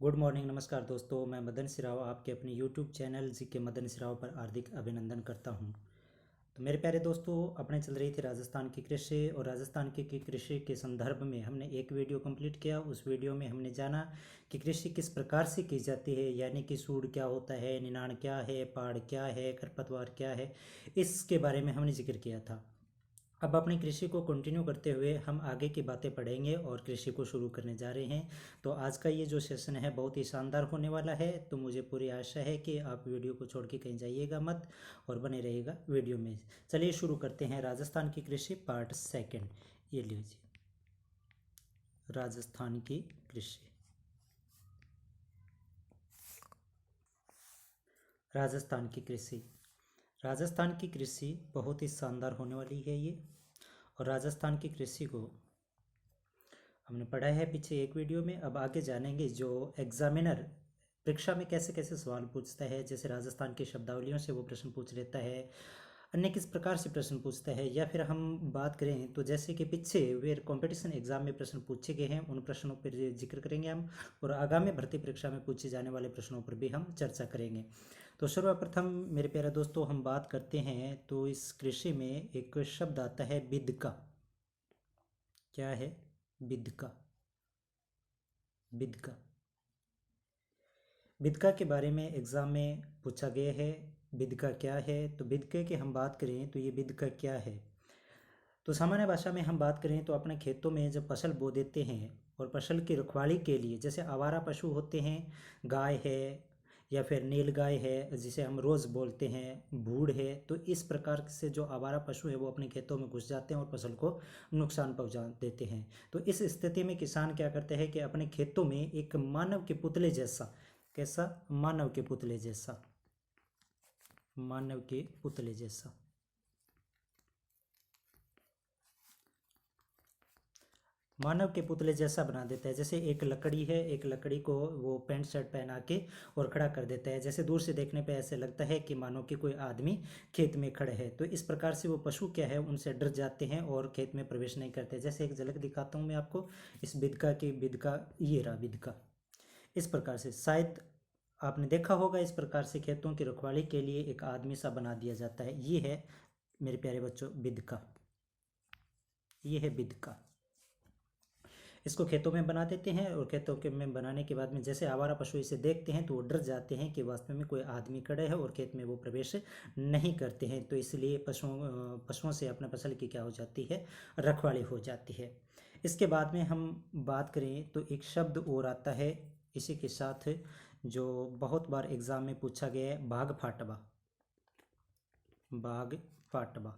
Good morning. नमस्कार दोस्तों, मैं मदन सिराव आपके अपने यूट्यूब चैनल जी के मदन सिराव पर हार्दिक अभिनंदन करता हूं। तो मेरे प्यारे दोस्तों, अपने चल रही थी राजस्थान की कृषि, और राजस्थान की कृषि के संदर्भ में हमने एक वीडियो कंप्लीट किया। उस वीडियो में हमने जाना कि कृषि किस प्रकार से की जाती है, यानी कि सूढ़ क्या होता है, निनाण क्या है, पाड़ क्या है, खरपतवार क्या है, इसके बारे में हमने जिक्र किया था। अब अपनी कृषि को कंटिन्यू करते हुए हम आगे की बातें पढ़ेंगे और कृषि को शुरू करने जा रहे हैं। तो आज का ये जो सेशन है बहुत ही शानदार होने वाला है। तो मुझे पूरी आशा है कि आप वीडियो को छोड़ के कहीं जाइएगा मत और बने रहिएगा वीडियो में। चलिए शुरू करते हैं। राजस्थान की कृषि पार्ट सेकंड, ये लीजिए, राजस्थान की कृषि। राजस्थान की कृषि, राजस्थान की कृषि बहुत ही शानदार होने वाली है ये। और राजस्थान की कृषि को हमने पढ़ा है पीछे एक वीडियो में। अब आगे जानेंगे जो एग्जामिनर परीक्षा में कैसे कैसे सवाल पूछता है। जैसे राजस्थान की शब्दावलियों से वो प्रश्न पूछ लेता है, अन्य किस प्रकार से प्रश्न पूछता है। या फिर हम बात करें तो जैसे कि पीछे वे कंपटीशन एग्जाम में प्रश्न पूछे गए हैं, उन प्रश्नों पर जिक्र करेंगे हम। और आगामी भर्ती परीक्षा में पूछे जाने वाले प्रश्नों पर भी हम चर्चा करेंगे। तो सर्वप्रथम मेरे प्यारे दोस्तों हम बात करते हैं तो इस कृषि में एक शब्द आता है बिदका। क्या है? बिदका। बिदका, बिदका के बारे में एग्ज़ाम में पूछा गया है। बिदका क्या है? तो बिदके की हम बात करें तो ये बिदका क्या है? तो सामान्य भाषा में हम बात करें तो अपने खेतों में जब फसल बो देते हैं और फसल की रखवाली के लिए, जैसे आवारा पशु होते हैं, गाय है या फिर नीलगाय है जिसे हम रोज़ बोलते हैं, भूड़ है, तो इस प्रकार से जो आवारा पशु है वो अपने खेतों में घुस जाते हैं और फसल को नुकसान पहुंचा देते हैं। तो इस स्थिति में किसान क्या करते हैं कि अपने खेतों में एक मानव के पुतले जैसा, कैसा? मानव के पुतले जैसा, मानव के पुतले जैसा, मानव के पुतले जैसा बना देता है। जैसे एक लकड़ी है, एक लकड़ी को वो पैंट शर्ट पहना के और खड़ा कर देता है। जैसे दूर से देखने पे ऐसे लगता है कि मानो कि कोई आदमी खेत में खड़े है। तो इस प्रकार से वो पशु क्या है, उनसे डर जाते हैं और खेत में प्रवेश नहीं करते। जैसे एक झलक दिखाता हूँ मैं आपको इस बिदका की। बिदका, ये रहा बिदका। इस प्रकार से शायद आपने देखा होगा, इस प्रकार से खेतों की रखवाली के लिए एक आदमी सा बना दिया जाता है। ये है मेरे प्यारे बच्चों बिदका, ये है बिदका। इसको खेतों में बना देते हैं और खेतों के में बनाने के बाद में जैसे आवारा पशु इसे देखते हैं तो वो डर जाते हैं कि वास्तव में कोई आदमी खड़े है और खेत में वो प्रवेश नहीं करते हैं। तो इसलिए पशुओं से अपने फसल की क्या हो जाती है, रखवाली हो जाती है। इसके बाद में हम बात करें तो एक शब्द और आता है इसी के साथ, जो बहुत बार एग्जाम में पूछा गया है, बाघ फाटवा। बाघ फाटवा,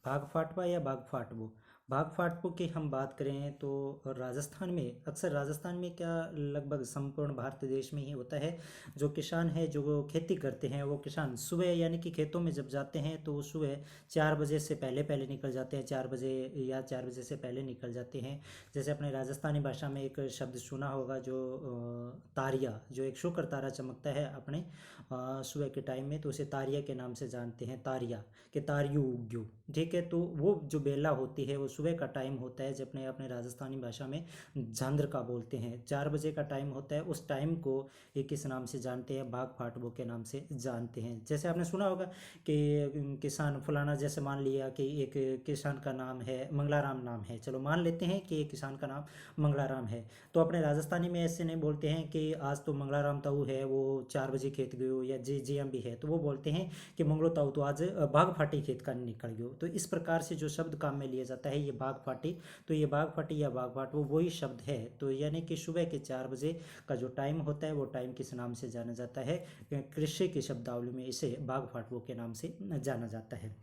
बाघ फाटवा या बाघ फाटवो। बाघ फाटवो की हम बात करें तो राजस्थान में, अक्सर राजस्थान में क्या लगभग संपूर्ण भारत देश में ही होता है। जो किसान है, जो वो खेती करते हैं, वो किसान सुबह यानी कि खेतों में जब जाते हैं तो वो सुबह 4 बजे से पहले पहले निकल जाते हैं। 4 बजे या 4 बजे से पहले निकल जाते हैं। जैसे अपने राजस्थानी भाषा में एक शब्द सुना होगा जो तारिया, जो एक शुक्र तारा चमकता है अपने सुबह के टाइम में, तो उसे तारिया के नाम से जानते हैं। तारिया के तारियू उग्यो, ठीक है। तो वो जो बेला होती है वो सुबह का टाइम होता है, जब अपने अपने राजस्थानी भाषा में झांद्र का बोलते हैं। 4 बजे का टाइम होता है, उस टाइम को एक किस नाम से जानते हैं, बाघ फाटवो के नाम से जानते हैं। जैसे आपने सुना होगा कि किसान फलाना, जैसे मान लिया कि एक किसान का नाम है मंगलाराम नाम है, चलो मान लेते हैं कि एक किसान का नाम मंगलाराम है। तो अपने राजस्थानी में ऐसे नहीं बोलते हैं कि आज तो मंगलाराम ताऊ है वो 4 बजे खेत गयो, या जे एम भी है तो वो बोलते हैं कि मंगलो ताऊ तो आज बाघ फाटी खेत का निकल गयो। तो इस प्रकार से जो शब्द काम में लिया जाता है ये बाघ फाटी, तो ये बाघ फाटी या बाघ फाट वो वही शब्द है। तो यानी कि सुबह के 4 बजे का जो टाइम होता है वो टाइम किस नाम से जाना जाता है, कृषि की शब्दावली में इसे बाघ फाटवो के नाम से जाना जाता है।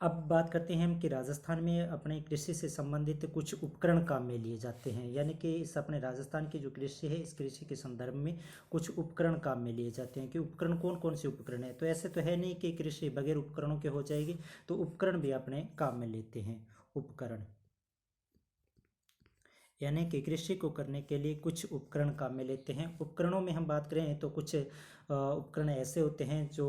अब बात करते हैं हम कि राजस्थान में अपने कृषि से संबंधित कुछ उपकरण काम में लिए जाते हैं। यानी कि इस अपने राजस्थान की जो कृषि है, इस कृषि के संदर्भ में कुछ उपकरण काम में लिए जाते हैं। कि उपकरण कौन कौन से उपकरण है, तो ऐसे तो है नहीं कि कृषि बगैर उपकरणों के हो जाएगी, तो उपकरण भी अपने काम में लेते हैं। उपकरण यानी कि कृषि को करने के लिए कुछ उपकरण काम में लेते हैं। उपकरणों में हम बात करें तो कुछ उपकरण ऐसे होते हैं जो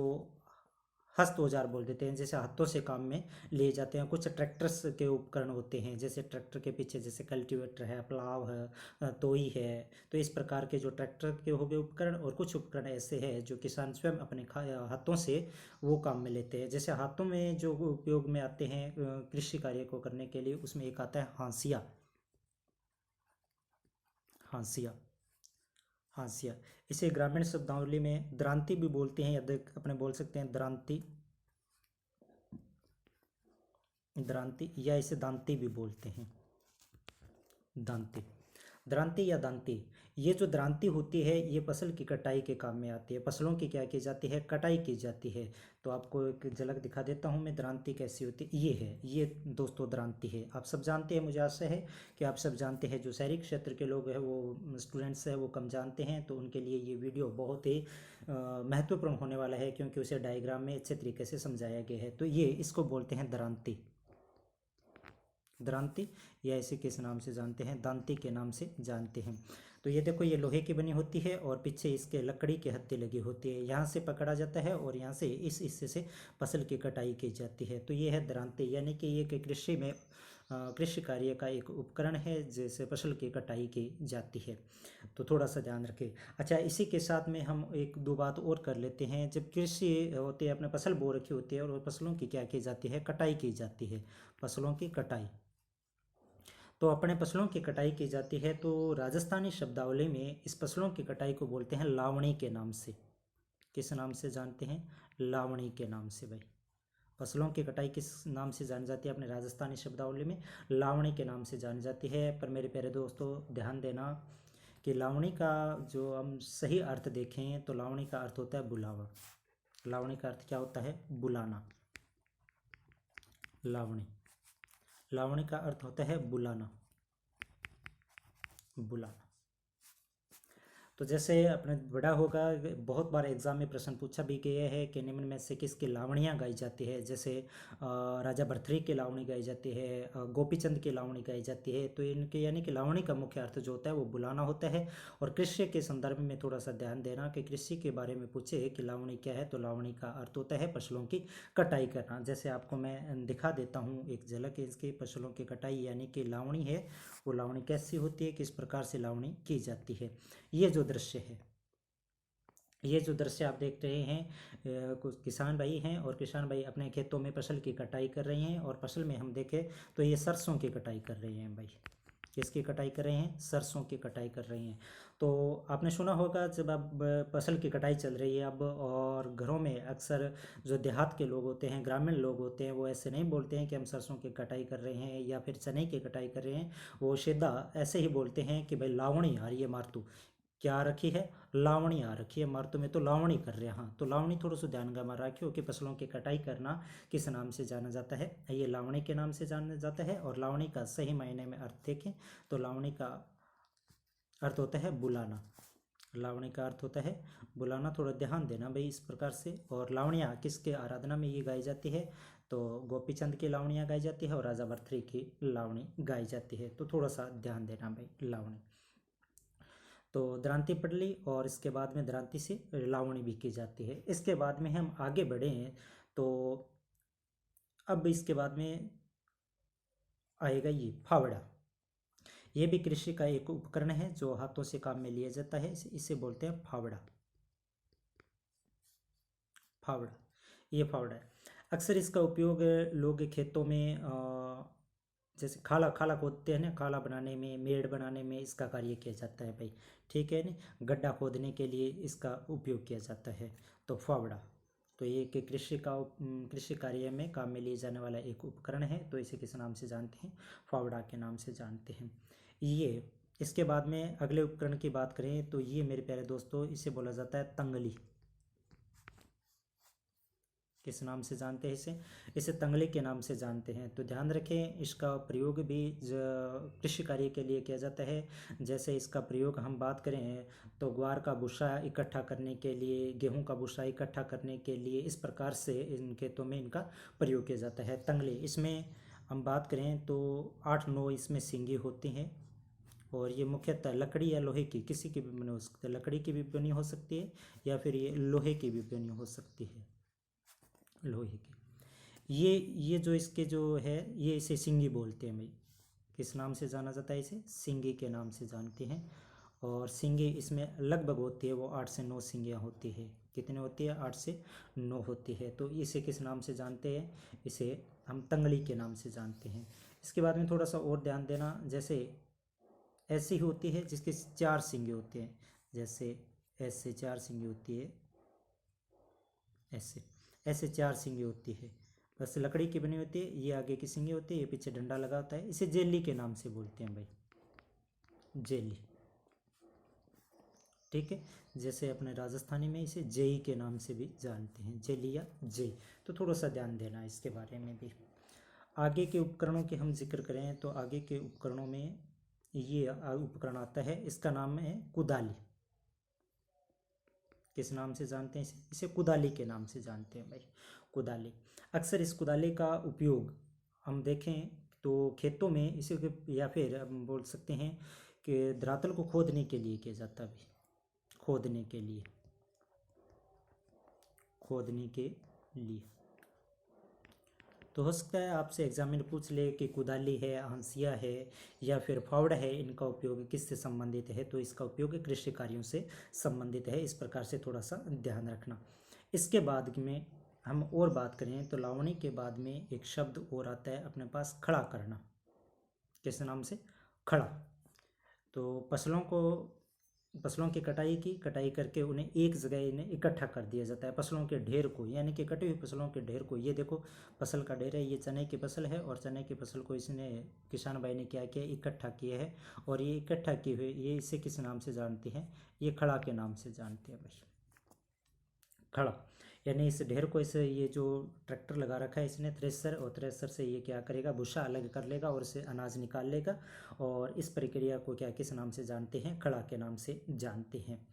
हस्त औजार बोल देते हैं, जैसे हाथों से काम में लिए जाते हैं। कुछ ट्रैक्टर्स के उपकरण होते हैं, जैसे ट्रैक्टर के पीछे जैसे कल्टीवेटर है, प्लाव है, तोई है। तो इस प्रकार के जो ट्रैक्टर के हो गए उपकरण, और कुछ उपकरण ऐसे हैं जो किसान स्वयं अपने हाथों से वो काम में लेते हैं। जैसे हाथों में जो उपयोग में आते हैं कृषि कार्य को करने के लिए, उसमें एक आता है हांसिया। हांसिया, हांसिया। इसे ग्रामीण शब्दावली में द्रांति भी बोलते हैं, या अपने बोल सकते हैं द्रांति, द्रांति, या इसे दांती भी बोलते हैं, दांती। द्रांति या दांती, ये जो द्रांति होती है ये फसल की कटाई के काम में आती है। फसलों की क्या की जाती है, कटाई की जाती है। तो आपको एक झलक दिखा देता हूँ मैं, द्रांति कैसी होती है। ये है, ये दोस्तों द्रांति है। आप सब जानते हैं, मुझे आशा है कि आप सब जानते हैं। जो शहरी क्षेत्र के लोग हैं, वो स्टूडेंट्स हैं, वो कम जानते हैं, तो उनके लिए ये वीडियो बहुत ही महत्वपूर्ण होने वाला है, क्योंकि उसे डायग्राम में अच्छे तरीके से समझाया गया है। तो ये इसको बोलते हैं द्रांति, द्रांति, या इसे किस नाम से जानते हैं, दांती के नाम से जानते हैं। तो ये देखो, ये लोहे की बनी होती है और पीछे इसके लकड़ी की हत्ती लगी होती है। यहाँ से पकड़ा जाता है और यहाँ से इस हिस्से से फसल की कटाई की जाती है। तो ये है द्रांति, यानी कि ये कि कृषि में कृषि कार्य का एक उपकरण है, जैसे फसल की कटाई की जाती है। तो थोड़ा सा ध्यान रखें। अच्छा, इसी के साथ में हम एक दो बात और कर लेते हैं। जब कृषि होती है, अपने फसल बो रखी होती है और फसलों की क्या की जाती है, कटाई की जाती है, फसलों की कटाई। तो अपने फसलों की कटाई की जाती है, तो राजस्थानी शब्दावली में इस फसलों की कटाई को बोलते हैं लावणी के नाम से। किस नाम से जानते हैं, लावणी के नाम से भाई। फसलों की कटाई किस नाम से जानी जाती है अपने राजस्थानी शब्दावली में, लावणी के नाम से जानी जाती है। पर मेरे प्यारे दोस्तों ध्यान देना कि लावणी का जो हम सही अर्थ देखें तो लावणी का अर्थ होता है बुलावा। लावणी का अर्थ क्या होता है, बुलाना। लावणी, लावणी का अर्थ होता है बुलाना, बुलाना। तो जैसे अपने बड़ा होगा, बहुत बार एग्जाम में प्रश्न पूछा भी गया है कि निम्न में से किसकी लावणियाँ गाई जाती है। जैसे राजा भर्तृहरि की लावणी गाई जाती है, गोपीचंद की लावणी गाई जाती है। तो इनके यानी कि लावणी का मुख्य अर्थ जो होता है वो बुलाना होता है। और कृषि के संदर्भ में थोड़ा सा ध्यान देना कि कृषि के बारे में पूछे कि लावणी क्या है, तो लावणी का अर्थ होता है फसलों की कटाई करना। जैसे आपको मैं दिखा देता हूँ एक झलक इसकी, फसलों की कटाई यानी कि लावणी है, वो लावणी कैसी होती है, किस प्रकार से लावणी की जाती है। ये जो दृश्य है, ये जो दृश्य आप देख रहे हैं, कुछ किसान भाई हैं और किसान भाई अपने खेतों में फसल की कटाई कर रहे हैं। और फसल में हम देखें तो ये सरसों की कटाई कर रहे हैं भाई। किसकी कटाई कर रहे हैं, सरसों की कटाई कर रहे हैं। तो आपने सुना होगा जब अब फसल की कटाई चल रही है अब, और घरों में अक्सर जो देहात के लोग होते हैं, ग्रामीण लोग होते हैं, वो ऐसे नहीं बोलते हैं कि हम सरसों की कटाई कर रहे हैं या फिर चने की कटाई कर रहे हैं। वो सीधा ऐसे ही बोलते हैं कि भाई लावणी आ रही है मारतू। क्या रखी है, लावणी आ रखी है मारतू में, तो लावणी कर रहे हैं। हाँ, तो लावणी थोड़ा सा ध्यान में रखियो कि फसलों की कटाई करना किस नाम से जाना जाता है, ये लावणी के नाम से जाना जाता है। और लावणी का सही मायने में अर्थ देखें तो लावणी का अर्थ होता है बुलाना। लावणी का अर्थ होता है बुलाना, थोड़ा ध्यान देना भाई इस प्रकार से। और लावणियाँ किसके आराधना में ये गाई जाती है, तो गोपीचंद की लावणियाँ गाई जाती है और राजा भर्तृहरि की लावणी गाई जाती है। तो थोड़ा सा ध्यान देना भाई, लावणी। तो द्रांति पढ़ ली, और इसके बाद में द्रांति से लावणी भी की जाती है। इसके बाद में हम आगे बढ़े हैं, तो अब इसके बाद में आएगा ये फावड़ा। ये भी कृषि का एक उपकरण है जो हाथों से काम में लिया जाता है, इसे बोलते हैं फावड़ा। फावड़ा, ये फावड़ा है। अक्सर इसका उपयोग लोग खेतों में जैसे खाला खाला खोदते हैं ना, खाला बनाने में, मेड़ बनाने में इसका कार्य किया जाता है भाई। ठीक है ना, गड्ढा खोदने के लिए इसका उपयोग किया जाता है, तो फावड़ा। तो ये कि कृषि कार्य में काम में लिए जाने वाला एक उपकरण है, तो इसे किस नाम से जानते हैं, फावड़ा के नाम से जानते हैं ये। इसके बाद में अगले उपकरण की बात करें तो ये मेरे प्यारे दोस्तों, इसे बोला जाता है तंगली। किस नाम से जानते हैं इसे, इसे तंगली के नाम से जानते हैं। तो ध्यान रखें, इसका प्रयोग भी कृषि कार्य के लिए किया जाता है। जैसे इसका प्रयोग हम बात करें तो ग्वार का भूसा इकट्ठा करने के लिए, गेहूं का भूसा इकट्ठा करने के लिए, इस प्रकार से इन खेतों में इनका प्रयोग किया जाता है। तंगली, इसमें हम बात करें तो 8-9 इसमें सींगी होती हैं, और ये मुख्यतः लकड़ी या लोहे की, किसी की भी बनी हो सकती है, लकड़ी की भी बनी हो सकती है या फिर ये लोहे की भी बनी हो सकती है। लोहे के। ये जो इसके जो है, ये इसे सिंगी बोलते हैं भाई। किस नाम से जाना जाता है? इसे सिंगी के नाम से जानते हैं। और सिंगी इसमें लगभग होती है वो 8 से 9 सिंगियाँ होती है। कितने होती है? 8 से 9 होती है। तो इसे किस नाम से जानते हैं? इसे हम तंगड़ी के नाम से जानते हैं। इसके बाद में थोड़ा सा और ध्यान देना, जैसे ऐसी होती है जिसके 4 सिंगे होते हैं, जैसे ऐसे 4 सिंगे होती है, ऐसे ऐसे 4 सिंगे होती है, बस लकड़ी की बनी होती है। ये आगे की सिंगे होती है, ये पीछे डंडा लगा होता है। इसे जेली के नाम से बोलते हैं भाई, जेली। ठीक है, जैसे अपने राजस्थानी में इसे जेई के नाम से भी जानते हैं, जेली या जेई। तो थोड़ा सा ध्यान देना इसके बारे में भी। आगे के उपकरणों के हम जिक्र करें तो आगे के उपकरणों में ये उपकरण आता है, इसका नाम है कुदाली। किस नाम से जानते हैं? इसे कुदाली के नाम से जानते हैं भाई, कुदाली। अक्सर इस कुदाली का उपयोग हम देखें तो खेतों में इसे, या फिर हम बोल सकते हैं कि धरातल को खोदने के लिए किया जाता है भाई, खोदने के लिए, खोदने के लिए। तो हो सकता है आपसे एग्जाम में पूछ ले कि कुदाली है, हंसिया है या फिर फावड़ा है, इनका उपयोग किससे संबंधित है? तो इसका उपयोग कृषि कार्यों से संबंधित है। इस प्रकार से थोड़ा सा ध्यान रखना। इसके बाद में हम और बात करें तो लावणी के बाद में एक शब्द और आता है अपने पास, खड़ा करना। किस नाम से? खड़ा। तो फसलों की कटाई करके उन्हें एक जगह इन्हें इकट्ठा कर दिया जाता है, फसलों के ढेर को, यानी कि कटी हुई फसलों के ढेर को। ये देखो फसल का ढेर है, ये चने की फसल है, और चने की फसल को इसने किसान भाई ने क्या किया? इकट्ठा किया है। और ये इकट्ठा किए हुए, ये इसे किस नाम से जानते हैं? ये खड़ा के नाम से जानते हैं भाई, खड़ा। यानी इस ढेर को, इसे ये जो ट्रैक्टर लगा रखा है इसने थ्रेसर, और थ्रेसर से ये क्या करेगा? भूसा अलग कर लेगा और इसे अनाज निकाल लेगा। और इस प्रक्रिया को क्या, किस नाम से जानते हैं? खड़ा के नाम से जानते हैं।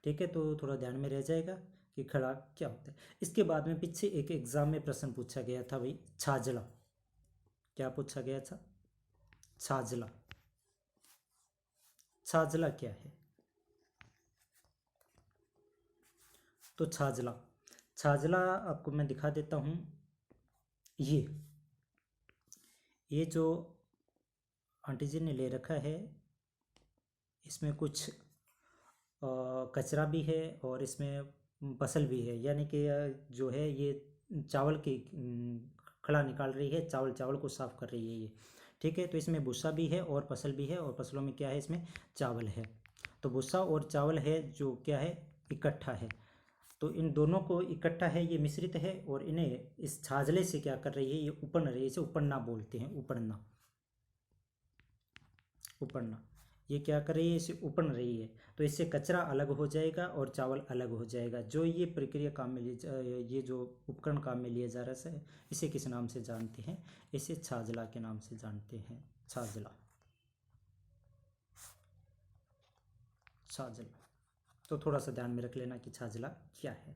ठीक है, तो थोड़ा ध्यान में रह जाएगा कि खड़ा क्या होता है। इसके बाद में पीछे एक एग्जाम में प्रश्न पूछा गया था भाई, छाजला। क्या पूछा गया था? छाजला। छाजला क्या है? तो छाजला, छाजला आपको मैं दिखा देता हूँ। ये जो आंटी जी ने ले रखा है, इसमें कुछ कचरा भी है और इसमें फसल भी है, यानी कि जो है ये चावल की खड़ा निकाल रही है, चावल को साफ कर रही है ये। ठीक है, तो इसमें भूसा भी है और फसल भी है, और फसलों में क्या है? इसमें चावल है। तो भूसा और चावल है जो क्या है? इकट्ठा है। तो इन दोनों को इकट्ठा है, ये मिश्रित है, और इन्हें इस छाजले से क्या कर रही है? ये उपन रही है। इसे उपड़ना बोलते हैं, उपड़ना, उपड़ना। ये क्या कर रही है? इसे उपन रही है। तो इससे कचरा अलग हो जाएगा और चावल अलग हो जाएगा। जो ये प्रक्रिया काम में ये जो उपकरण काम में लिया जा रहा है, इसे किस नाम से जानते हैं? इसे छाजला के नाम से जानते हैं, छाजला, छाजला। तो थोड़ा सा ध्यान में रख लेना कि छाजला क्या है।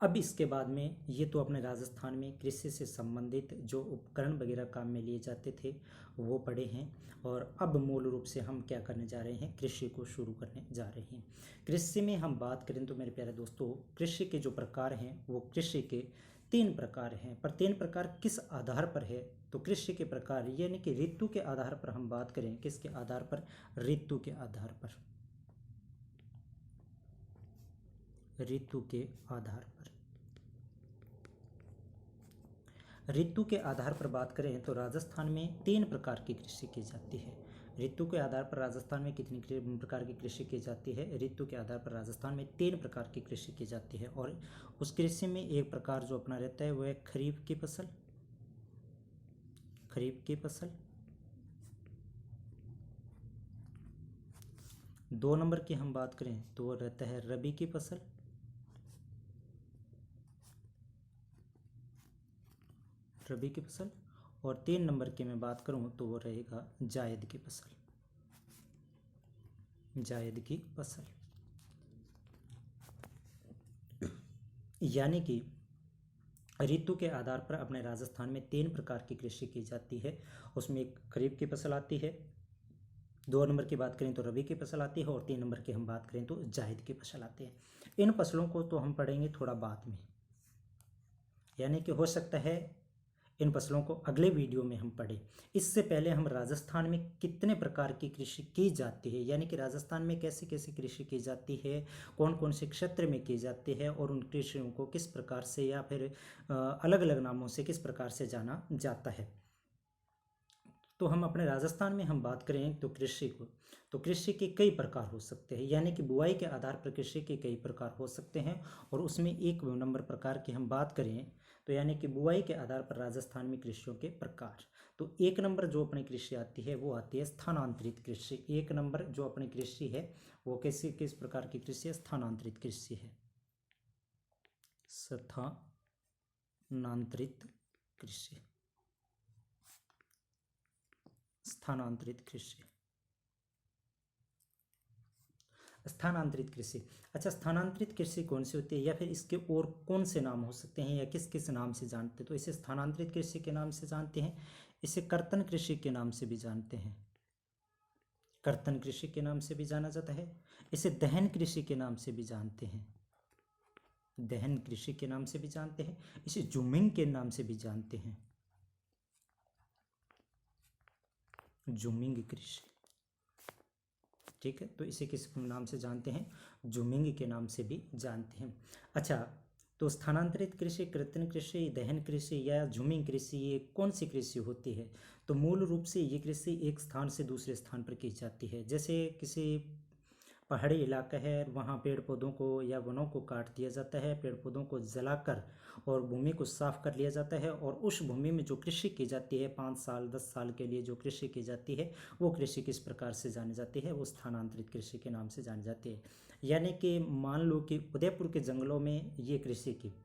अब इसके बाद में, ये तो अपने राजस्थान में कृषि से संबंधित जो उपकरण वगैरह काम में लिए जाते थे वो पढ़े हैं। और अब मूल रूप से हम क्या करने जा रहे हैं? कृषि को शुरू करने जा रहे हैं। कृषि में हम बात करें तो मेरे प्यारे दोस्तों, कृषि के जो प्रकार हैं वो कृषि के 3 प्रकार हैं। पर 3 प्रकार किस आधार पर है? तो कृषि के प्रकार यानी कि ऋतु के आधार पर हम बात करें। किसके आधार पर? ऋतु के आधार पर, ऋतु के आधार पर। ऋतु के आधार पर बात करें तो राजस्थान में 3 प्रकार की कृषि की जाती है। ऋतु के आधार पर राजस्थान में कितनी प्रकार की कृषि की जाती है? ऋतु के आधार पर राजस्थान में 3 प्रकार की कृषि की जाती है। और उस कृषि में एक प्रकार जो अपना रहता है वो है खरीफ की फसल, खरीफ की फसल। 2 नंबर की हम बात करें तो वो रहता है रबी की फसल, रबी की फसल। और 3 नंबर की मैं बात करूं तो वो रहेगा जायद की फसल, जायद की फसल। यानी कि ऋतु के आधार पर अपने राजस्थान में 3 प्रकार की कृषि की जाती है। उसमें एक खरीफ की फसल आती है, 2 नंबर की बात करें तो रबी की फसल आती है, और 3 नंबर की हम बात करें तो जायद की फसल आती है। इन फसलों को तो हम पढ़ेंगे थोड़ा बाद में, यानी कि हो सकता है इन फसलों को अगले वीडियो में हम पढ़ें। इससे पहले हम राजस्थान में कितने प्रकार की कृषि की जाती है, यानी कि राजस्थान में कैसे कैसे कृषि की जाती है, कौन कौन से क्षेत्र में की जाती है, और उन कृषियों को किस प्रकार से या फिर अलग अलग नामों से किस प्रकार से जाना जाता है। तो हम अपने राजस्थान में हम बात करें तो कृषि को, तो कृषि के कई प्रकार हो सकते हैं, यानी कि बुआई के आधार पर कृषि के कई प्रकार हो सकते हैं। और उसमें 1 नंबर प्रकार की हम बात करें तो यानी कि बुआई के आधार पर राजस्थान में कृषियों के प्रकार, तो 1 नंबर जो अपनी कृषि आती है वो आती है स्थानांतरित कृषि। 1 नंबर जो अपनी कृषि है वो कैसी किस प्रकार की कृषि है, स्थानांतरित कृषि है। स्थानांतरित कृषि, स्थानांतरित कृषि, स्थानांतरित कृषि। अच्छा, स्थानांतरित कृषि कौन सी होती है, या फिर इसके और कौन से नाम हो सकते हैं, या किस किस नाम से जानते हैं? तो इसे स्थानांतरित कृषि के नाम से जानते हैं, इसे कर्तन कृषि के नाम से भी जानते हैं, कर्तन कृषि के नाम से भी जाना जाता है, इसे दहन कृषि के नाम से भी जानते हैं, दहन कृषि के नाम से भी जानते हैं, इसे जूमिंग के नाम से भी जानते हैं, जूमिंग कृषि। ठीक है, तो इसे किस नाम से जानते हैं, जूमिंग के नाम से भी जानते हैं। अच्छा, तो स्थानांतरित कृषि, कृत्रिम कृषि, दहन कृषि या जूमिंग कृषि, ये कौन सी कृषि होती है? तो मूल रूप से ये कृषि एक स्थान से दूसरे स्थान पर की जाती है। जैसे किसी पहाड़ी इलाका है, वहाँ पेड़ पौधों को या वनों को काट दिया जाता है, पेड़ पौधों को जलाकर और भूमि को साफ कर लिया जाता है, और उस भूमि में जो कृषि की जाती है 5 साल 10 साल के लिए जो कृषि की जाती है, वो कृषि किस प्रकार से जानी जाती है, वो स्थानांतरित कृषि के नाम से जानी जाती है। यानी कि मान लो कि उदयपुर के जंगलों में ये कृषि की,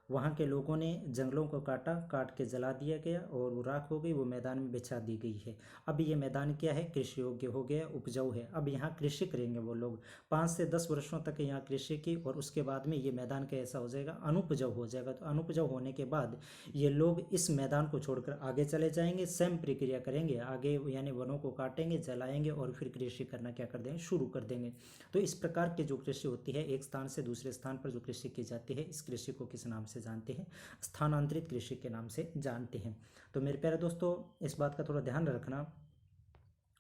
वहाँ के लोगों ने जंगलों को काटा, काट के जला दिया गया और वो राख हो गई, वो मैदान में बिछा दी गई है। अब ये मैदान क्या है, कृषि योग्य हो गया, उपजाऊ है। अब यहाँ कृषि करेंगे वो लोग 5 से 10 वर्षों तक यहाँ कृषि की, और उसके बाद में ये मैदान का ऐसा हो जाएगा, अनुपजाऊ हो जाएगा। तो अनुपजाऊ होने के बाद ये लोग इस मैदान को छोड़कर आगे चले जाएंगे, सेम प्रक्रिया करेंगे आगे, यानी वनों को काटेंगे, जलाएंगे और फिर कृषि करना क्या कर देंगे, शुरू कर देंगे। तो इस प्रकार की जो कृषि होती है, एक स्थान से दूसरे स्थान पर जो कृषि की जाती है, इस कृषि को किस नाम से जानते हैं, स्थानांतरित कृषि के नाम से जानते हैं। तो मेरे प्यारे दोस्तों, इस बात का थोड़ा ध्यान रखना।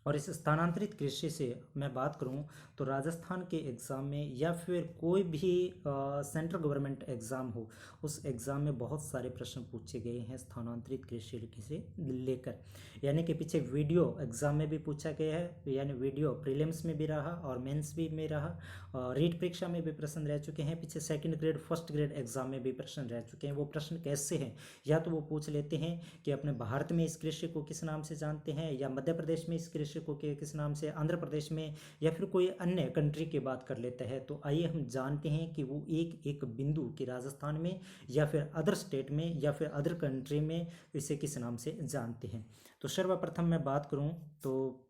और इस स्थानांतरित कृषि से मैं बात करूं तो राजस्थान के एग्ज़ाम में या फिर कोई भी सेंट्रल गवर्नमेंट एग्ज़ाम हो, उस एग्ज़ाम में बहुत सारे प्रश्न पूछे गए हैं स्थानांतरित कृषि से लेकर। यानी कि पीछे वीडियो एग्ज़ाम में भी पूछा गया है, यानी वीडियो प्रीलिम्स में भी रहा और मेंस भी में रहा, रीट परीक्षा में भी प्रश्न रह चुके हैं, पीछे 2nd grade 1st grade exam में भी प्रश्न रह चुके हैं। वो प्रश्न कैसे हैं, या तो वो पूछ लेते हैं कि अपने भारत में इस कृषि को किस नाम से जानते हैं, या मध्य प्रदेश में इस कृषि को के किस नाम से, आंध्र प्रदेश में, या फिर कोई अन्य कंट्री की बात कर लेता है। तो आइए हम जानते हैं कि वो एक एक बिंदु कि राजस्थान में या फिर अदर स्टेट में या फिर अदर कंट्री में इसे किस नाम से जानते हैं। तो सर्वप्रथम मैं बात करूं तो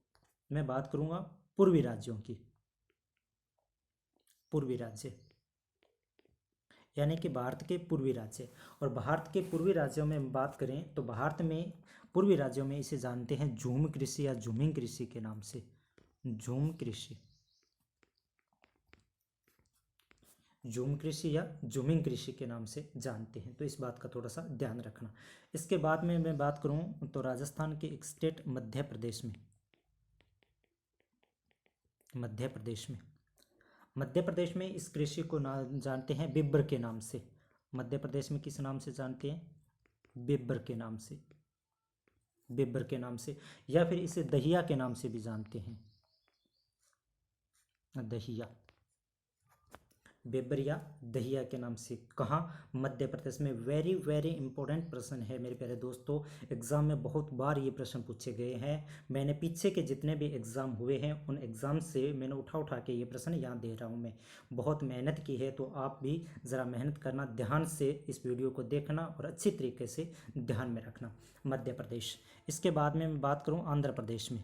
मैं बात करूंगा पूर्वी राज्यों की, पूर्वी राज्य, यानी कि भारत के पूर्वी राज्य। और भारत के पूर्वी राज्यों में बात करें तो भारत में पूर्वी राज्यों में इसे जानते हैं झूम कृषि या झूमिंग कृषि के नाम से, झूम कृषि, झूम कृषि या झूमिंग कृषि के नाम से जानते हैं। तो इस बात का थोड़ा सा ध्यान रखना। इसके बाद में मैं बात करूं तो राजस्थान के एक स्टेट मध्य प्रदेश में, मध्य प्रदेश में, मध्य प्रदेश में इस कृषि को ना जानते हैं बिब्बर के नाम से। मध्य प्रदेश में किस नाम से जानते हैं, बिब्बर के नाम से, बिब्बर के नाम से, या फिर इसे दहिया के नाम से भी जानते हैं, दहिया, बेबर या दहिया के नाम से। कहाँ, मध्य प्रदेश में। वेरी वेरी इंपॉर्टेंट प्रश्न है मेरे प्यारे दोस्तों, एग्जाम में बहुत बार ये प्रश्न पूछे गए हैं। मैंने पीछे के जितने भी एग्ज़ाम हुए हैं उन एग्ज़ाम से मैंने उठा उठा के ये प्रश्न यहाँ दे रहा हूँ। मैं बहुत मेहनत की है, तो आप भी ज़रा मेहनत करना, ध्यान से इस वीडियो को देखना और अच्छी तरीके से ध्यान में रखना। मध्य प्रदेश। इसके बाद में मैं बात करूँ आंध्र प्रदेश में,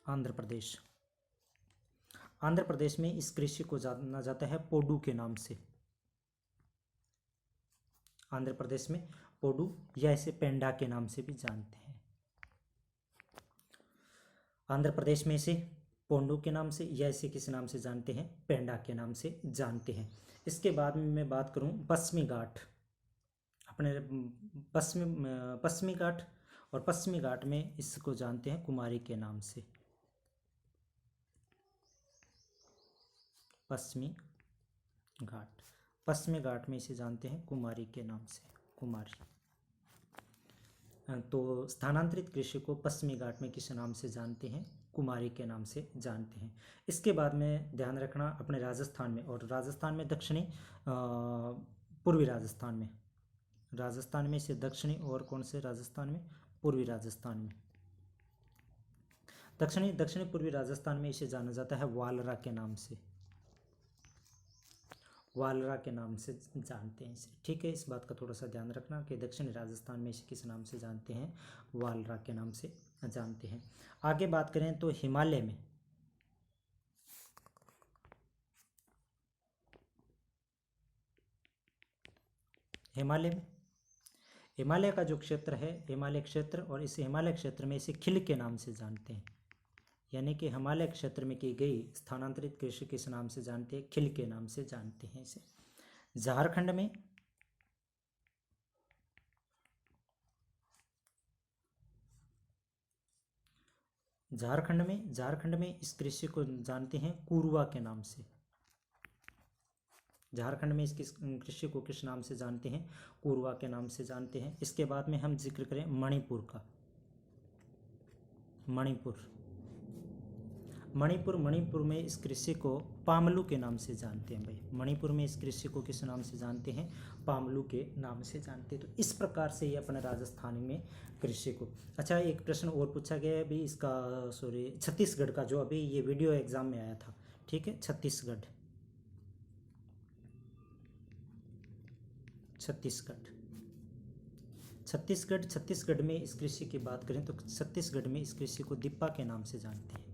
आंध्र प्रदेश, आंध्र प्रदेश में इस कृषि को जाना जाता है पोडू के नाम से। आंध्र प्रदेश में पोडू या इसे पेंडा के नाम से भी जानते हैं, आंध्र प्रदेश में इसे पोंडू के नाम से या इसे किस नाम से जानते हैं, पेंडा के नाम से जानते हैं। इसके बाद में मैं बात करूं पश्चिमी घाट, अपने पश्चिमी घाट, और पश्चिमी घाट में इसको जानते हैं कुमारी के नाम से। पश्चिमी घाट, पश्चिमी घाट में इसे जानते हैं कुमारी के नाम से, कुमारी। तो स्थानांतरित कृषि को पश्चिमी घाट में किस नाम से जानते हैं, कुमारी के नाम से जानते हैं। इसके बाद में ध्यान रखना अपने राजस्थान में, और राजस्थान में दक्षिणी पूर्वी राजस्थान में, राजस्थान में इसे दक्षिणी और कौन से राजस्थान में, पूर्वी राजस्थान में, दक्षिणी पूर्वी राजस्थान में इसे जाना जाता है वालरा के नाम से, वालरा के नाम से जानते हैं इसे। ठीक है, इस बात का थोड़ा सा ध्यान रखना कि दक्षिणी राजस्थान में इसे किस नाम से जानते हैं, वालरा के नाम से जानते हैं। आगे बात करें तो हिमालय में, हिमालय का जो क्षेत्र है, हिमालय क्षेत्र, और इस हिमालय क्षेत्र में इसे खिल के नाम से जानते हैं, यानी कि हिमालय क्षेत्र में की गई स्थानांतरित कृषि किस नाम से जानते हैं, खिल के नाम से जानते हैं इसे। झारखंड में, झारखंड में इस कृषि को जानते हैं कुरुआ के नाम से। झारखंड में इस कृषि को किस नाम से जानते हैं, कुरुआ के नाम से जानते हैं। इसके बाद में हम जिक्र करें मणिपुर का, मणिपुर में इस कृषि को पामलू के नाम से जानते हैं भाई। मणिपुर में इस कृषि को किस नाम से जानते हैं, पामलू के नाम से जानते हैं। तो इस प्रकार से ये अपने राजस्थान में कृषि को। अच्छा, एक प्रश्न और पूछा गया है अभी इसका, सॉरी, छत्तीसगढ़ का, जो अभी ये वीडियो एग्जाम में आया था। ठीक है, छत्तीसगढ़ में इस कृषि की बात करें तो छत्तीसगढ़ में इस कृषि को दिप्पा के नाम से जानते हैं।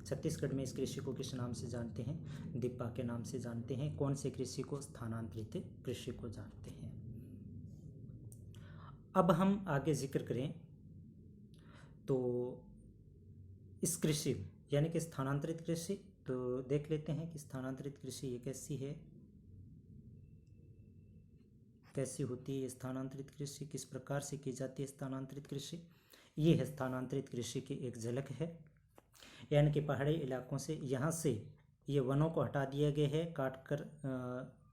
छत्तीसगढ़ में इस कृषि को किस नाम से जानते हैं, दिप्पा के नाम से जानते हैं। कौन से कृषि को, स्थानांतरित कृषि को जानते हैं। अब हम आगे जिक्र करें तो इस कृषि यानी कि स्थानांतरित कृषि, तो देख लेते हैं कि स्थानांतरित कृषि ये कैसी है, कैसी होती है स्थानांतरित कृषि, किस प्रकार से की जाती है स्थानांतरित कृषि। ये है स्थानांतरित कृषि की एक झलक है, यानी कि पहाड़ी इलाकों से, यहाँ से ये वनों को हटा दिया गया है, काट कर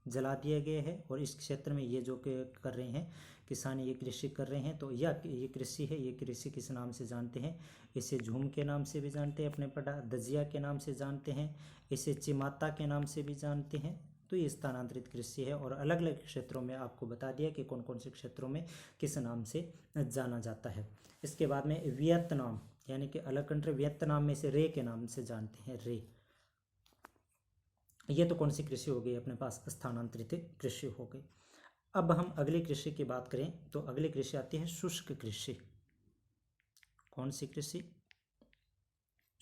जला दिया गया है, और इस क्षेत्र में ये जो कर रहे हैं किसान, ये कृषि कर रहे हैं। तो यह ये कृषि है, ये कृषि किस नाम से जानते हैं, इसे झूम के नाम से भी जानते हैं, अपने पटा दजिया के नाम से जानते हैं, इसे चिमाता के नाम से भी जानते हैं। तो ये स्थानांतरित कृषि है, और अलग अलग क्षेत्रों में आपको बता दिया कि कौन कौन से क्षेत्रों में किस नाम से जाना जाता है। इसके बाद में वियतनाम, यानी कि अलग कंट्री, वियतनाम में से रे के नाम से जानते हैं, रे। ये तो कौन सी कृषि हो गई अपने पास, स्थानांतरित कृषि हो गई। अब हम अगली कृषि की बात करें तो अगली कृषि आती है शुष्क कृषि। कौन सी कृषि,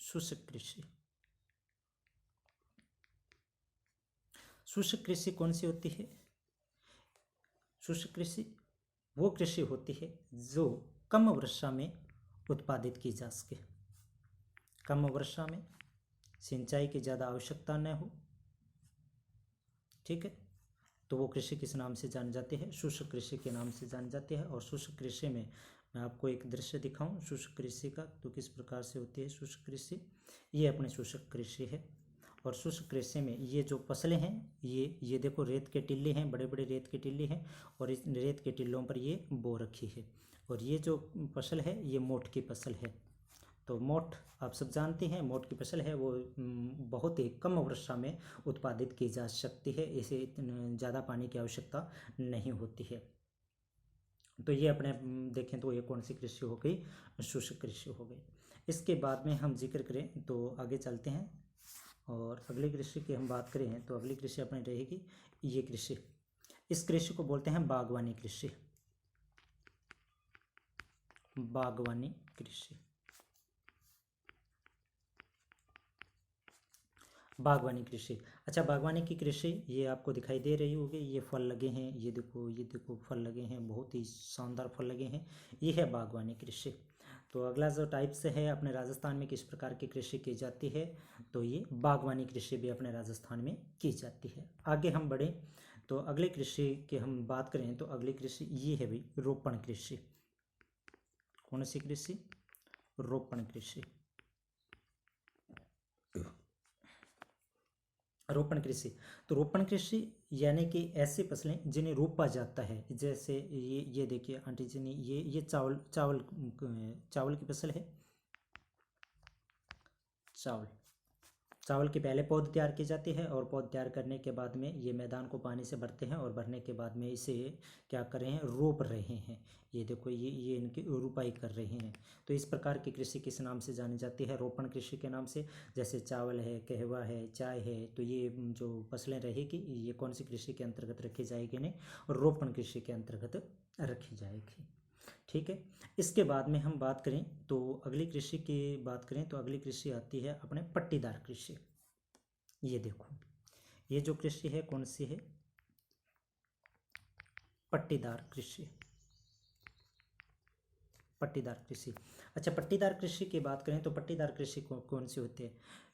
शुष्क कृषि। शुष्क कृषि कौन सी होती है, शुष्क कृषि वो कृषि होती है जो कम वर्षा में उत्पादित की जा सके, कम वर्षा में सिंचाई की ज़्यादा आवश्यकता न हो। ठीक है, तो वो कृषि किस नाम से जानी जाती है, शुष्क कृषि के नाम से जानी जाती है। और शुष्क कृषि में मैं आपको एक दृश्य दिखाऊं शुष्क कृषि का, तो किस प्रकार से होती है शुष्क कृषि। ये अपने शुष्क कृषि है, और शुष्क कृषि में ये जो फसलें हैं, ये देखो रेत के टिल्ले हैं, बड़े बड़े रेत के टिल्ले हैं, और इस रेत के टिल्लों पर ये बो रखी है। और ये जो फसल है ये मोठ की फसल है। तो मोठ आप सब जानते हैं, मोठ की फसल है वो बहुत ही कम वर्षा में उत्पादित की जा सकती है, इसे ज़्यादा पानी की आवश्यकता नहीं होती है। तो ये अपने देखें तो ये कौन सी कृषि हो गई, शुष्क कृषि हो गई। इसके बाद में हम जिक्र करें तो आगे चलते हैं, और अगली कृषि की हम बात करें तो अगली कृषि अपनी रहेगी ये कृषि। इस कृषि को बोलते हैं बागवानी कृषि, बागवानी कृषि। बागवानी कृषि, अच्छा, बागवानी की कृषि ये आपको दिखाई दे रही होगी, ये फल लगे हैं, ये देखो फल लगे हैं, बहुत ही शानदार फल लगे हैं, ये है बागवानी कृषि। तो अगला जो टाइप्स है अपने राजस्थान में किस प्रकार की कृषि की जाती है, तो ये बागवानी कृषि भी अपने राजस्थान में की जाती है। आगे हम बढ़ें तो अगले कृषि की हम बात करें तो अगली कृषि ये है भाई रोपण कृषि। कौन सी कृषि? रोपण कृषि। रोपण कृषि, तो रोपण कृषि यानी कि ऐसी फसलें जिन्हें रोपा जाता है, जैसे ये देखिए आंटी जी ने ये चावल चावल चावल की फसल है। चावल की पहले पौध तैयार की जाती है और पौध तैयार करने के बाद में ये मैदान को पानी से भरते हैं और भरने के बाद में इसे क्या कर रहे हैं, रोप रहे हैं। ये देखो ये इनकी रुपाई कर रहे हैं। तो इस प्रकार की कृषि किस नाम से जानी जाती है? रोपण कृषि के नाम से। जैसे चावल है, कहवा है, चाय है, तो ये जो फसलें रहेगी ये कौन सी कृषि के अंतर्गत रखी जाएगी? नहीं, रोपण कृषि के अंतर्गत रखी जाएगी। ठीक है, इसके बाद में हम बात करें तो अगली कृषि की बात करें तो अगली कृषि आती है अपने पट्टीदार कृषि। ये देखो ये जो कृषि है कौन सी है? पट्टीदार कृषि। पट्टीदार कृषि। अच्छा, पट्टीदार कृषि की बात करें तो पट्टीदार कृषि कौन सी होती है?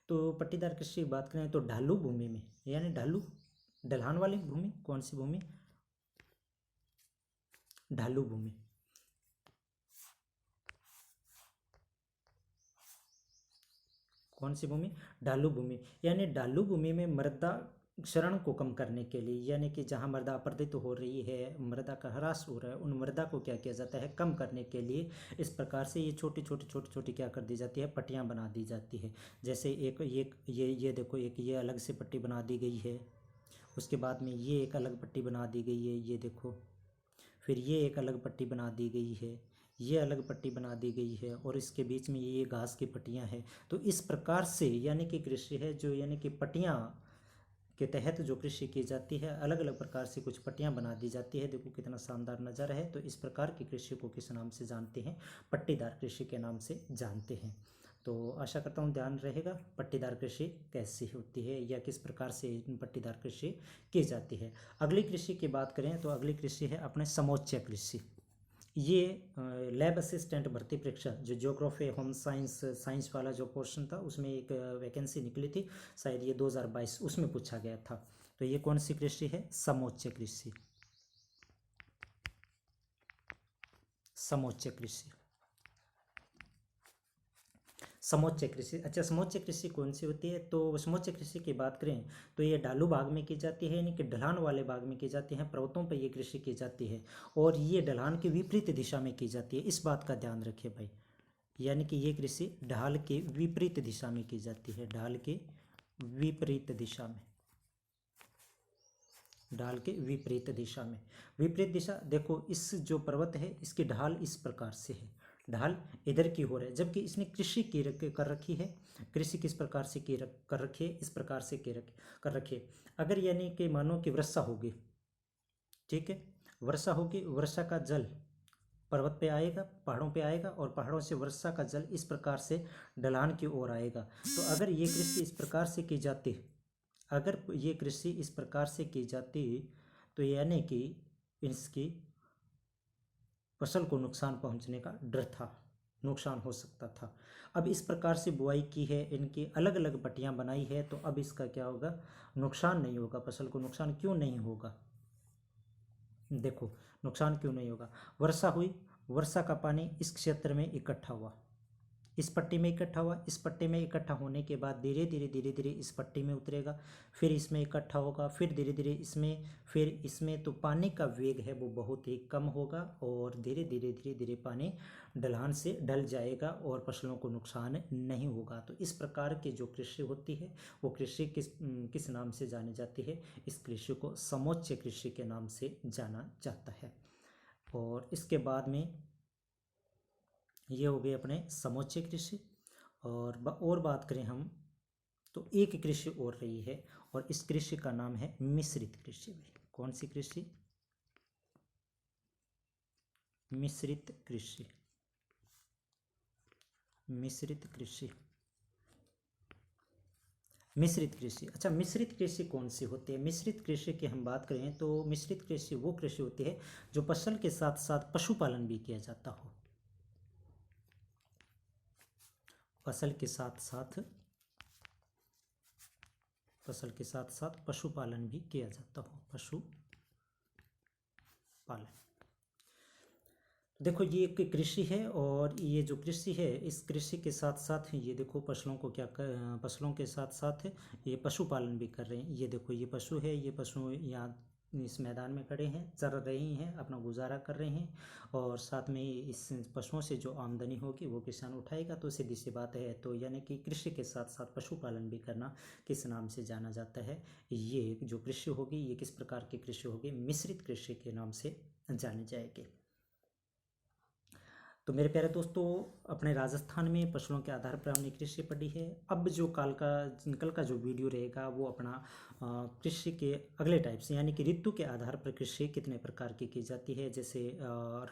तो पट्टीदार कृषि की बात करें तो ढालू भूमि में, यानी ढलान वाली भूमि। कौन सी भूमि? ढालू भूमि। कौन सी भूमि? ढालू भूमि। यानी ढालू भूमि में मृदा क्षरण को कम करने के लिए, यानी कि जहाँ मृदा अपरदित हो रही है, मृदा का ह्रास हो रहा है, उन मृदा को क्या किया जाता है, कम करने के लिए इस प्रकार से ये छोटी छोटी क्या कर दी जाती है, पट्टियाँ बना दी जाती है। जैसे एक ये देखो एक ये अलग से पट्टी बना दी गई है, उसके बाद में ये एक अलग पट्टी बना दी गई है, ये देखो, फिर ये एक अलग पट्टी बना दी गई है, ये अलग पट्टी बना दी गई है, और इसके बीच में ये घास की पट्टियाँ हैं। तो इस प्रकार से यानी कि कृषि है जो यानी कि पट्टियाँ के तहत जो कृषि की जाती है, अलग अलग प्रकार से कुछ पट्टियाँ बना दी जाती है। देखो कितना शानदार नज़ारा है। तो इस प्रकार की कृषि को किस नाम से जानते हैं? पट्टीदार कृषि के नाम से जानते हैं। तो आशा करता हूँ ध्यान रहेगा पट्टीदार कृषि कैसी होती है या किस प्रकार से पट्टीदार कृषि की जाती है। अगली कृषि की बात करें तो अगली कृषि है अपने समोच्च कृषि। ये लैब असिस्टेंट भर्ती परीक्षा जो ज्योग्राफी होम साइंस वाला जो पोर्शन था उसमें एक वैकेंसी निकली थी, शायद ये 2022 उसमें पूछा गया था। तो ये कौन सी कृषि है? समोच्च कृषि। समोच्च कृषि। समोच्च कृषि। अच्छा, समोच्च कृषि कौन सी होती है? तो समोच्च कृषि की बात करें तो ये ढालू भाग में की जाती है, यानी कि ढलान वाले भाग में की जाती है, पर्वतों पर ये कृषि की जाती है, और ये ढलान की विपरीत दिशा में की जाती है। इस बात का ध्यान रखिए भाई, यानी कि ये कृषि ढाल के विपरीत दिशा में की जाती है, ढाल के विपरीत दिशा में, ढाल के विपरीत दिशा में। विपरीत दिशा देखो, इस जो पर्वत है इसकी ढाल इस प्रकार से है, ढाल इधर की हो रहा है, जबकि इसने कृषि की कर रखी है। कृषि किस प्रकार से कर रखी है? इस प्रकार से कर रखी है। अगर यानी कि मानो कि वर्षा होगी, ठीक है, वर्षा होगी, वर्षा का जल पर्वत पे आएगा, पहाड़ों पे आएगा, और पहाड़ों से वर्षा का जल इस प्रकार से ढलान की ओर आएगा। तो अगर ये कृषि इस प्रकार से की जाती, अगर ये कृषि इस प्रकार से की जाती तो यानी कि इसकी फसल को नुकसान पहुंचने का डर था, नुकसान हो सकता था। अब इस प्रकार से बुआई की है, इनकी अलग अलग पट्टियां बनाई है, तो अब इसका क्या होगा? नुकसान नहीं होगा, फसल को नुकसान क्यों नहीं होगा? देखो नुकसान क्यों नहीं होगा? वर्षा हुई, वर्षा का पानी इस क्षेत्र में इकट्ठा हुआ, इस पट्टी में इकट्ठा हुआ, इस पट्टी में इकट्ठा होने के बाद धीरे धीरे इस पट्टी में उतरेगा, फिर इसमें इकट्ठा होगा, फिर धीरे इसमें, फिर इसमें। तो पानी का वेग है वो बहुत ही कम होगा, और धीरे धीरे पानी ढलान से ढल जाएगा और फसलों को नुकसान नहीं होगा। तो इस प्रकार की जो कृषि होती है वो कृषि किस नाम से जानी जाती है? इस कृषि को समोच्च कृषि के नाम से जाना जाता है। और इसके बाद में ये हो गए अपने समोच्च कृषि। और बात करें हम तो एक कृषि और रही है, और इस कृषि का नाम है मिश्रित कृषि। कौन सी कृषि? मिश्रित कृषि। मिश्रित कृषि। मिश्रित कृषि। अच्छा, मिश्रित कृषि कौन सी होती है? मिश्रित कृषि की हम बात करें तो मिश्रित कृषि वो कृषि होती है जो फसल के साथ साथ पशुपालन भी किया जाता हो। फसल के साथ साथ पशुपालन भी किया जाता हो, पशुपालन। देखो ये एक कृषि है, और ये जो कृषि है इस कृषि के साथ साथ ये देखो फसलों को फसलों के साथ साथ ये पशुपालन भी कर रहे हैं। ये देखो ये पशु है, ये पशु यहाँ इस मैदान में खड़े हैं, चर रही हैं, अपना गुजारा कर रहे हैं, और साथ में इस पशुओं से जो आमदनी होगी वो किसान उठाएगा। तो सीधी सी बात है, तो यानी कि कृषि के साथ साथ पशुपालन भी करना किस नाम से जाना जाता है? ये जो कृषि होगी ये किस प्रकार की कृषि होगी? मिश्रित कृषि के नाम से जानी जाएगी। तो मेरे प्यारे दोस्तों, अपने राजस्थान में फसलों के आधार पर हमने कृषि पढ़ी है। अब जो कल का जो वीडियो रहेगा वो अपना कृषि के अगले टाइप से, यानी कि ऋतु के आधार पर कृषि कितने प्रकार की जाती है, जैसे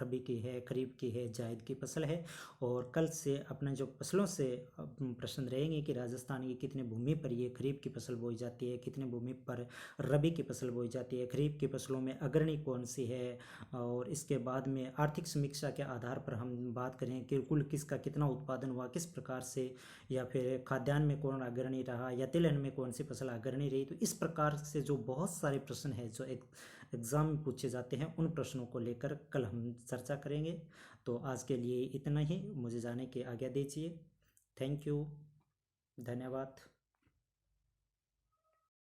रबी की है, खरीफ की है, जायद की फसल है। और कल से अपने जो फसलों से प्रश्न रहेंगे कि राजस्थान की कितने भूमि पर ये खरीफ की फसल बोई जाती है, कितने भूमि पर रबी की फसल बोई जाती है, खरीफ की फसलों में अग्रणी कौन सी है, और इसके बाद में आर्थिक समीक्षा के आधार पर हम बात करें कि कुल किसका कितना उत्पादन हुआ, किस प्रकार से, या फिर खाद्यान्न में कौन अग्रणी रहा, या तिलहन में कौन सी फसल अग्रणी रही। तो इस प्रकार से जो बहुत सारे प्रश्न हैं जो एग्ज़ाम में पूछे जाते हैं, उन प्रश्नों को लेकर कल हम चर्चा करेंगे। तो आज के लिए इतना ही, मुझे जाने की आज्ञा दीजिए। थैंक यू, धन्यवाद।